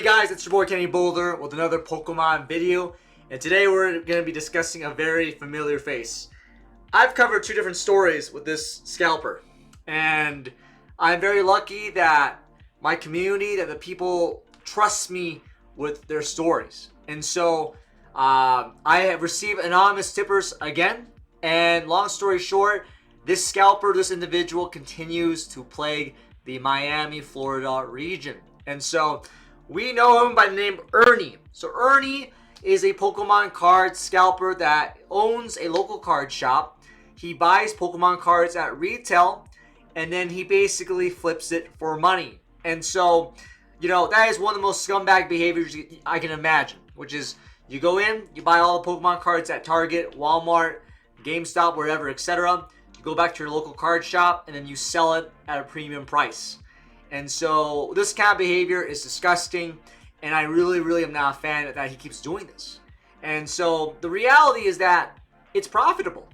guys, it's your boy Kenny Boulder with another Pokemon video, and today we're going to be discussing a very familiar face. I've covered two different stories with this Scalper, and I'm very lucky that my community, that the people trust me with their stories. And so I have received anonymous tippers again, and long story short, this Scalper, this individual continues to plague the Miami, Florida region. And so we know him by the name Ernie. So Ernie is a Pokemon card scalper that owns a local card shop. He buys Pokemon cards at retail, and then he basically flips it for money. And so, you know, that is one of the most scumbag behaviors I can imagine, which is you go in, you buy all the Pokemon cards at Target, Walmart, GameStop, wherever, etc. You go back to your local card shop, and then you sell it at a premium price. And so this kind of behavior is disgusting, and I really am not a fan that he keeps doing this. And so the reality is that it's profitable.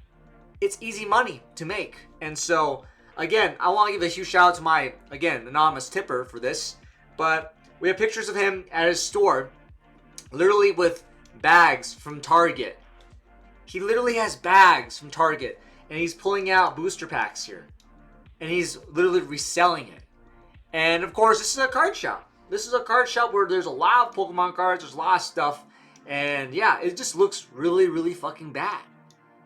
It's easy money to make. And so, again, I want to give a huge shout out to my, again, anonymous tipper for this. But we have pictures of him at his store, literally with bags from Target. He literally has bags from Target, and he's pulling out booster packs here. And he's literally reselling it. And of course, this is a card shop. This is a card shop where there's a lot of Pokemon cards, there's a lot of stuff. And yeah, it just looks really fucking bad.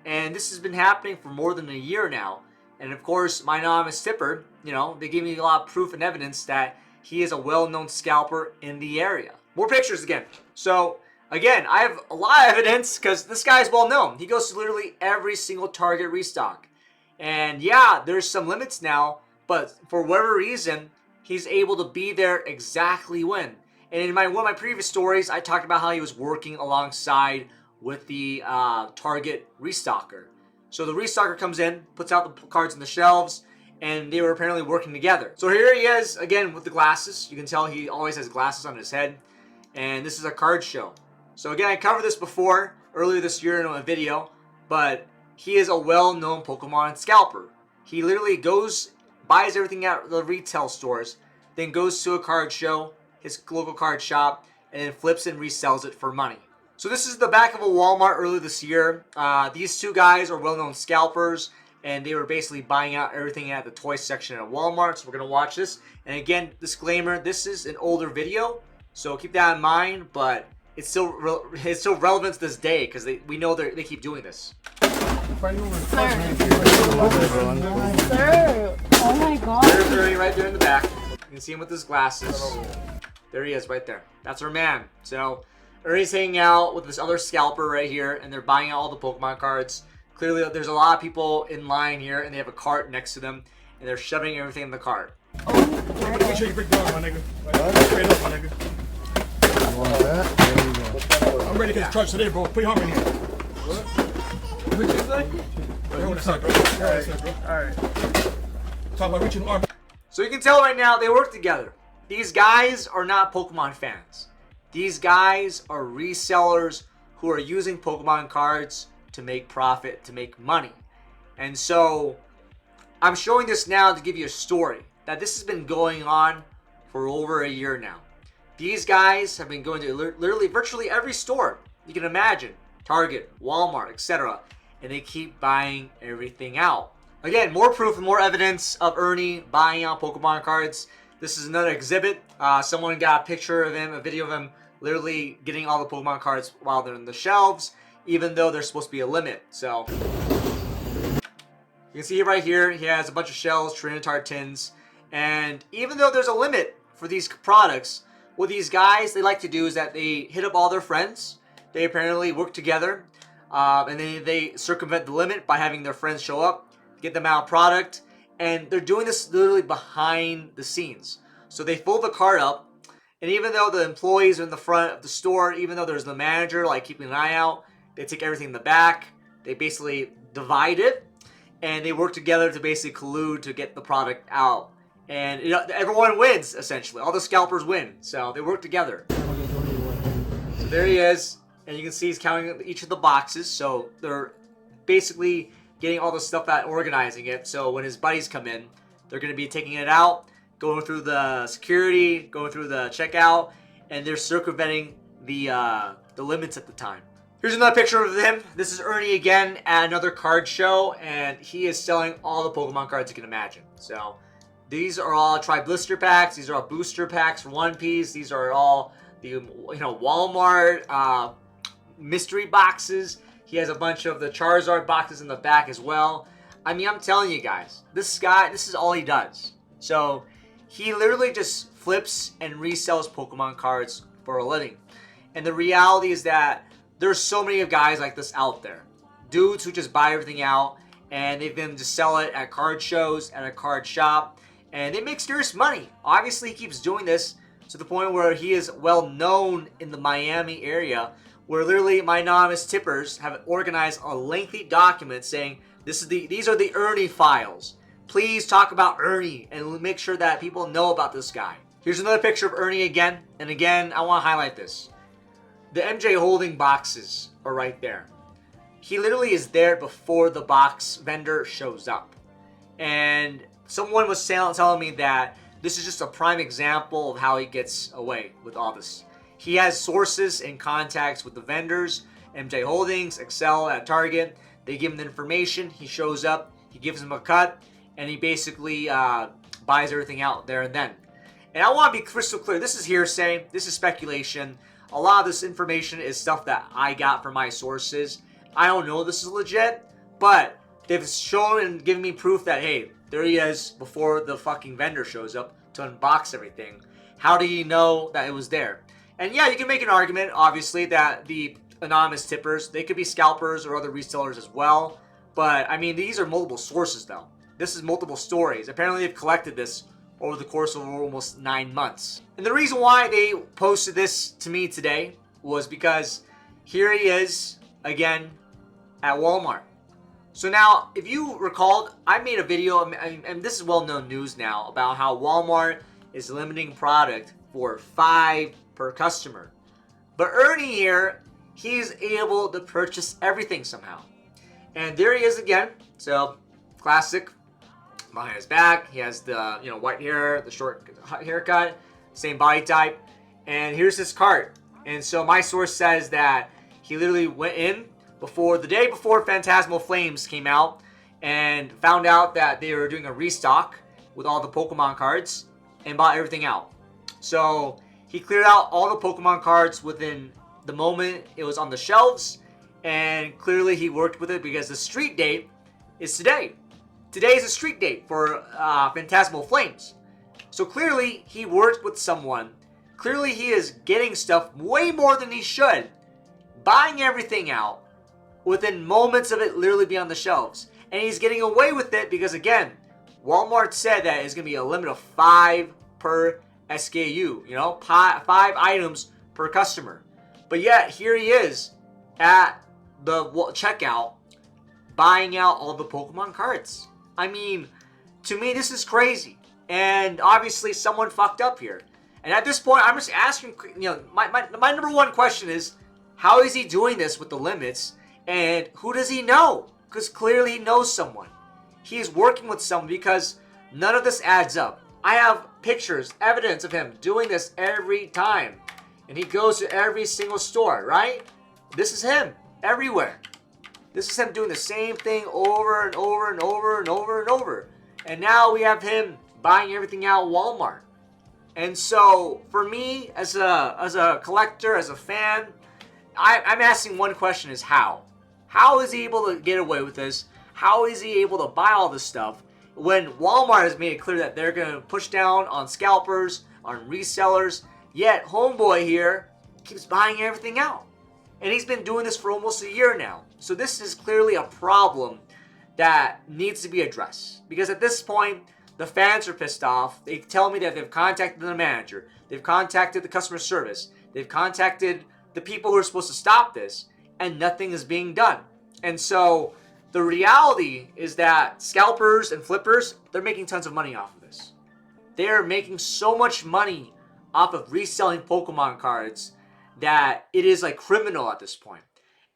And this has been happening for more than a year now. And of course, my anonymous tipper, you know, they gave me a lot of proof and evidence that he is a well-known scalper in the area. More pictures again. So, again, I have a lot of evidence because this guy is well-known. He goes to literally every single Target restock. And yeah, there's some limits now, but for whatever reason, he's able to be there exactly when. And in one of my previous stories, I talked about how he was working alongside with the Target restocker. So the restocker comes in, puts out the cards on the shelves, and they were apparently working together. So here he is, again, with the glasses. You can tell he always has glasses on his head. And this is a card show. So again, I covered this before, earlier this year in a video, but he is a well-known Pokemon scalper. He literally goes, buys everything at the retail stores, then goes to a card show, his local card shop, and then flips and resells it for money. So this is the back of a Walmart earlier this year. These two guys are well-known scalpers, and they were basically buying out everything at the toy section at Walmart. So we're going to watch this. And again, disclaimer, this is an older video, so keep that in mind, but it's still relevant to this day because we know they keep doing this. Sir. Oh my god. There's Ernie right there in the back. You can see him with his glasses. There he is right there. That's our man. So Ernie's hanging out with this other scalper right here, and they're buying out all the Pokemon cards. Clearly, there's a lot of people in line here, and they have a cart next to them, and they're shoving everything in the cart. Oh, Make sure you break down, my nigga. Straight up, my nigga. I'm ready to get the trucks today, bro. Put your arm in here. What you say? Alright. Talk about reaching the arm. So you can tell right now they work together. These guys are not Pokemon fans. These guys are resellers who are using Pokemon cards to make profit, to make money. And so I'm showing this now to give you a story that this has been going on for over a year now. These guys have been going to literally virtually every store you can imagine. Target, Walmart, etc. And they keep buying everything out. Again, more proof and more evidence of Ernie buying out Pokemon cards. This is another exhibit. Someone got a picture of him, a video of him literally getting all the Pokemon cards while they're in the shelves, even though there's supposed to be a limit. So you can see right here, he has a bunch of shells, Trinitar tins, and even though there's a limit for these products, what these guys, they like to do is that they hit up all their friends. They apparently work together, and then they circumvent the limit by having their friends show up, get them out product, and they're doing this literally behind the scenes. So they fill the cart up, and even though the employees are in the front of the store, even though there's the manager like keeping an eye out, they take everything in the back, they basically divide it, and they work together to basically collude to get the product out. And you know, everyone wins, essentially. All the scalpers win. So they work together. So there he is. And you can see he's counting each of the boxes. So they're basically getting all the stuff out, organizing it. So when his buddies come in, they're going to be taking it out, going through the security, going through the checkout, and they're circumventing the limits at the time. Here's another picture of him. This is Ernie again at another card show, and he is selling all the Pokemon cards you can imagine. So these are all tri-blister packs. These are all booster packs for One Piece. These are all the Walmart mystery boxes. He has a bunch of the Charizard boxes in the back as well. I mean, I'm telling you guys, this guy, this is all he does. So he literally just flips and resells Pokemon cards for a living. And the reality is that there's so many guys like this out there. Dudes who just buy everything out and they then just sell it at card shows, at a card shop, and they make serious money. Obviously, he keeps doing this to the point where he is well known in the Miami area, where literally my anonymous tippers have organized a lengthy document saying these are the Ernie files. Please talk about Ernie and make sure that people know about this guy. Here's another picture of Ernie again, and again, I want to highlight this. The MJ holding boxes are right there. He literally is there before the box vendor shows up. And someone was telling me that this is just a prime example of how he gets away with all this. He has sources and contacts with the vendors, MJ Holdings, Excel at Target. They give him the information. He shows up. He gives them a cut. And he basically buys everything out there and then. And I want to be crystal clear. This is hearsay. This is speculation. A lot of this information is stuff that I got from my sources. I don't know if this is legit, but they've shown and given me proof that, hey, there he is before the fucking vendor shows up to unbox everything. How do you know that it was there? And yeah, you can make an argument, obviously, that the anonymous tippers, they could be scalpers or other resellers as well. But, I mean, these are multiple sources, though. This is multiple stories. Apparently, they've collected this over the course of almost 9 months. And the reason why they posted this to me today was because here he is, again, at Walmart. So now, if you recalled, I made a video, and this is well-known news now, about how Walmart is limiting product for 5 per customer. But Ernie here, he's able to purchase everything somehow. And there he is again. So, classic. Behind his back, he has the white hair, the short haircut, same body type, and here's his cart. And so my source says that he literally went in the day before Phantasmal Flames came out, and found out that they were doing a restock with all the Pokemon cards, and bought everything out. So he cleared out all the Pokemon cards within the moment it was on the shelves, and clearly he worked with it because the street date is today. Today is a street date for Phantasmal Flames. So clearly, he worked with someone. Clearly, he is getting stuff way more than he should. Buying everything out within moments of it literally being on the shelves. And he's getting away with it because, again, Walmart said that it's going to be a limit of 5 per SKU. 5 items per customer. But yet, here he is at the checkout buying out all the Pokemon cards. I mean, to me, this is crazy. And obviously, someone fucked up here. And at this point, I'm just asking, my number one question is, how is he doing this with the limits? And who does he know? Because clearly he knows someone. He is working with someone because none of this adds up. I have pictures, evidence of him doing this every time. And he goes to every single store, right? This is him everywhere. This is him doing the same thing over and over and over and over and over. And now we have him buying everything out at Walmart. And so, for me, as a collector, as a fan, I'm asking one question is how? How is he able to get away with this? How is he able to buy all this stuff when Walmart has made it clear that they're going to push down on scalpers, on resellers, yet Homeboy here keeps buying everything out. And he's been doing this for almost a year now. So this is clearly a problem that needs to be addressed. Because at this point, the fans are pissed off. They tell me that they've contacted the manager. They've contacted the customer service. They've contacted the people who are supposed to stop this. And nothing is being done. And so the reality is that scalpers and flippers, they're making tons of money off of this. They are making so much money off of reselling Pokemon cards that it is like criminal at this point.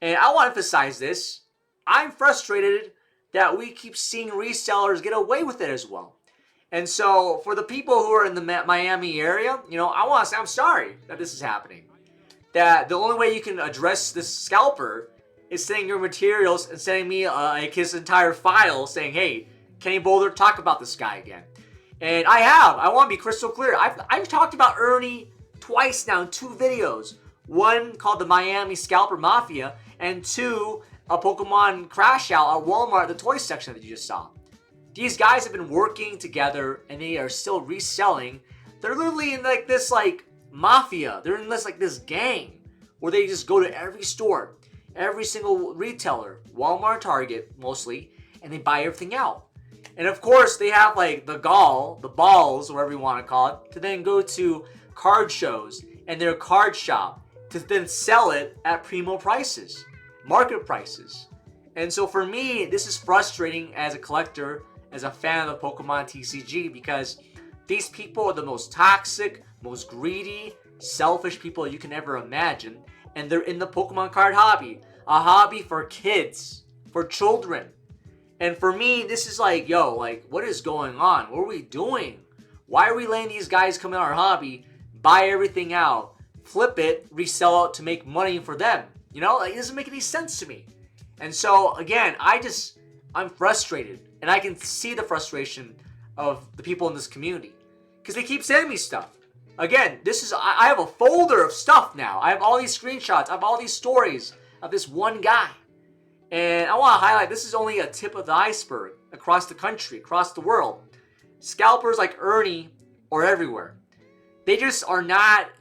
And I want to emphasize this. I'm frustrated that we keep seeing resellers get away with it as well. And so for the people who are in the Miami area, you know, I want to say I'm sorry that this is happening. That the only way you can address this scalper is sending your materials and sending me like his entire file saying, hey, Kenny Boulder, talk about this guy again. And I want to be crystal clear. I've talked about Ernie twice now in 2 videos. One called the Miami Scalper Mafia, and 2, a Pokemon crash out at Walmart, the toy section that you just saw. These guys have been working together and they are still reselling. They're literally in like this like mafia. They're in this gang where they just go to every store, every single retailer, Walmart, Target mostly, and they buy everything out. And of course they have like the balls, whatever you want to call it, to then go to card shows and their card shop to then sell it at primo prices, market prices. And so for me, this is frustrating as a collector, as a fan of the Pokemon TCG, because these people are the most toxic, most greedy, selfish people you can ever imagine, and they're in the Pokemon card hobby, a hobby for kids, for children. And for me, this is like, yo, like, what is going on? What are we doing? Why are we letting these guys come in our hobby, buy everything out, flip it, resell it to make money for them? You know, like, it doesn't make any sense to me. And so, again, I'm frustrated. And I can see the frustration of the people in this community. Because they keep sending me stuff. Again, I have a folder of stuff now. I have all these screenshots. I have all these stories of this one guy. And I want to highlight, this is only a tip of the iceberg across the country, across the world. Scalpers like Ernie are everywhere. They just are not,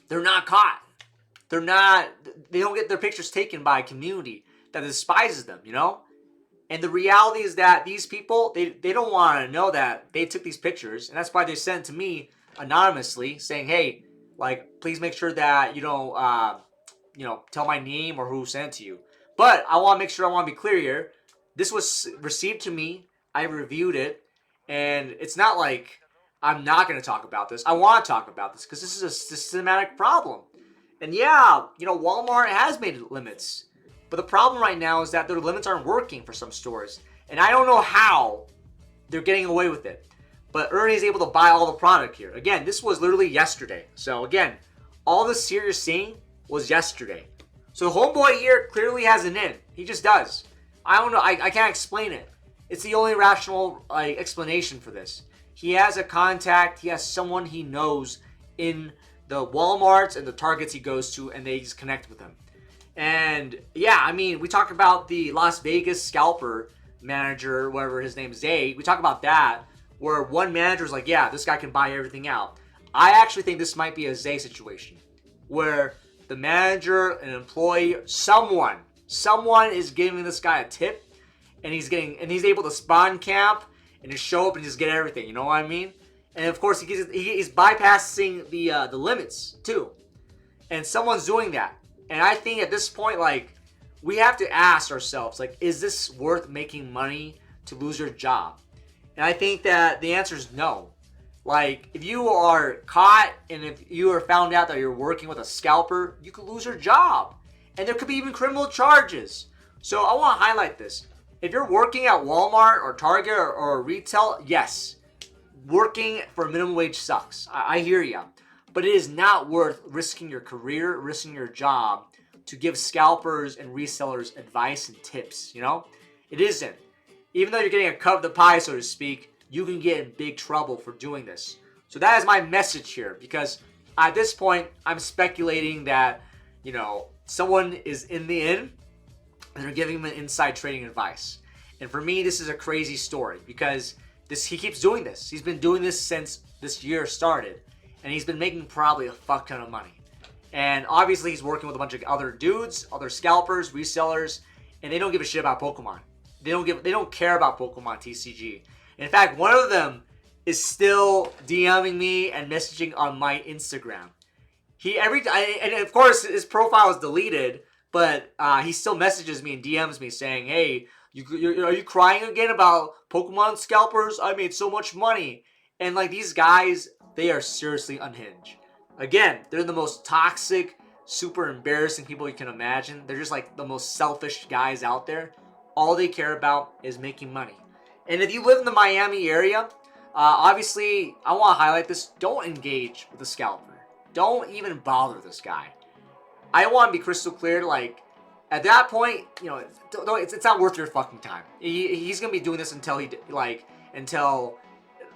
they're not caught. They don't get their pictures taken by a community that despises them, you know? And the reality is that these people, they don't want to know that they took these pictures. And that's why they sent to me anonymously saying, hey, like, please make sure that you don't, tell my name or who sent it to you. But I want to be clear here. This was received to me. I reviewed it. And it's not like I'm not going to talk about this. I want to talk about this because this is a systematic problem. And yeah, Walmart has made limits. But the problem right now is that their limits aren't working for some stores. And I don't know how they're getting away with it. But Ernie's able to buy all the product here. Again, this was literally yesterday. So again, all this here you're seeing was yesterday. So homeboy here clearly has an in. He just does. I don't know. I can't explain it. It's the only rational explanation for this. He has a contact. He has someone he knows in the Walmarts and the Targets he goes to, and they just connect with him. And yeah, I mean, we talk about the Las Vegas scalper manager, whatever his name is, Zay. We talk about that, where one manager is like, yeah, this guy can buy everything out. I actually think this might be a Zay situation, where the manager, an employee, someone is giving this guy a tip, and he's able to spawn camp and just show up and just get everything. You know what I mean? And of course, he's bypassing the limits too, and someone's doing that. And I think at this point, like, we have to ask ourselves, like, is this worth making money to lose your job? And I think that the answer is no. Like, if you are caught and if you are found out that you're working with a scalper, you could lose your job. And there could be even criminal charges. So I want to highlight this. If you're working at Walmart or Target or retail, yes, working for minimum wage sucks. I hear ya. But it is not worth risking your career, risking your job to give scalpers and resellers advice and tips, you know? It isn't. Even though you're getting a cut of the pie, so to speak, you can get in big trouble for doing this. So that is my message here, because at this point, I'm speculating that, someone is in the inn and they're giving him an inside trading advice. And for me, this is a crazy story because he keeps doing this. He's been doing this since this year started. And he's been making probably a fuck ton of money. And obviously he's working with a bunch of other dudes, other scalpers, resellers, and they don't give a shit about Pokemon. They don't care about Pokemon TCG. In fact, one of them is still DMing me and messaging on my Instagram. And of course his profile is deleted, but he still messages me and DMs me saying, "Hey, are you crying again about Pokemon scalpers? I made so much money." And like, these guys, they are seriously unhinged. Again, they're the most toxic, super embarrassing people you can imagine. They're just like the most selfish guys out there. All they care about is making money. And if you live in the Miami area, obviously, I want to highlight this. Don't engage with the scalper. Don't even bother this guy. I want to be crystal clear, like, at that point, you know, it's not worth your fucking time. He's going to be doing this until until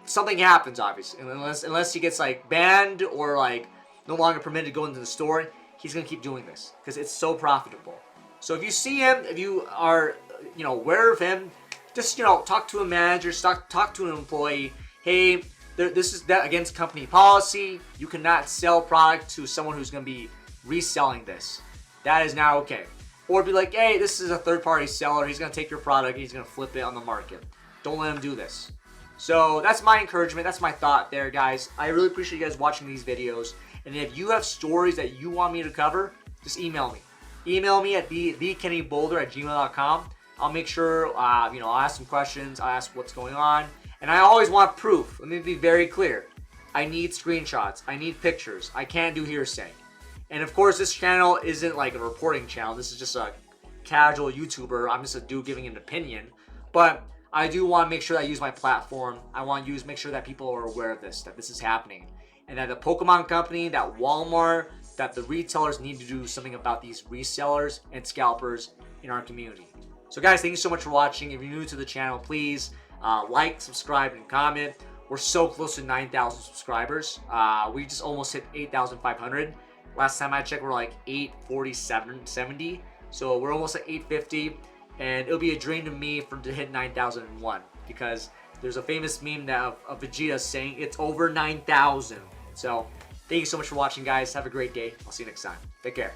something happens, obviously. Unless he gets, like, banned or, like, no longer permitted to go into the store, he's going to keep doing this because it's so profitable. So if you see him, if you are, you know, aware of him, just, you know, talk to a manager, talk to an employee. Hey, this is that against company policy. You cannot sell product to someone who's going to be reselling this. That is not okay. Or be like, hey, this is a third-party seller. He's going to take your product. He's going to flip it on the market. Don't let him do this. So that's my encouragement. That's my thought there, guys. I really appreciate you guys watching these videos. And if you have stories that you want me to cover, just email me. Email me at thekennyboulder@gmail.com. I'll make sure, you know, I'll ask some questions. I'll ask what's going on. And I always want proof. Let me be very clear. I need screenshots. I need pictures. I can't do hearsay. And of course, this channel isn't like a reporting channel. This is just a casual YouTuber. I'm just a dude giving an opinion. But I do want to make sure that I use my platform. I want to make sure that people are aware of this, that this is happening. And that the Pokemon Company, that Walmart, that the retailers need to do something about these resellers and scalpers in our community. So guys, thank you so much for watching. If you're new to the channel, please like, subscribe, and comment. We're so close to 9,000 subscribers. We just almost hit 8,500. Last time I checked, we're like 847, 70. So we're almost at 850. And it'll be a dream to me to hit 9,001. Because there's a famous meme now of Vegeta saying it's over 9,000. So thank you so much for watching, guys. Have a great day. I'll see you next time. Take care.